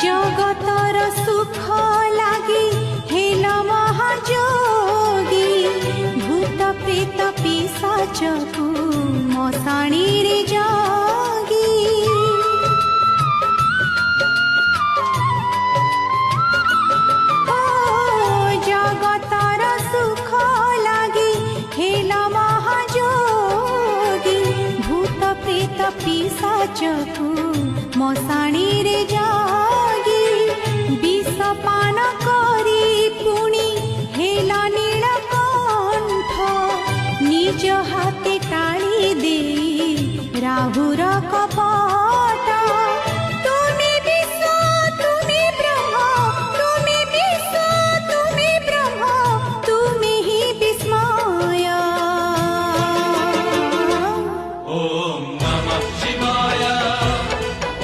जगतर सुख लागी हेल महाजोगी भूत प्रेत पिशाचकु मशाणी रे जागी ओ जगतर सुख लागी हेल महाजोगी भूत प्रेत पिशाचकु मशाणी रे जागी।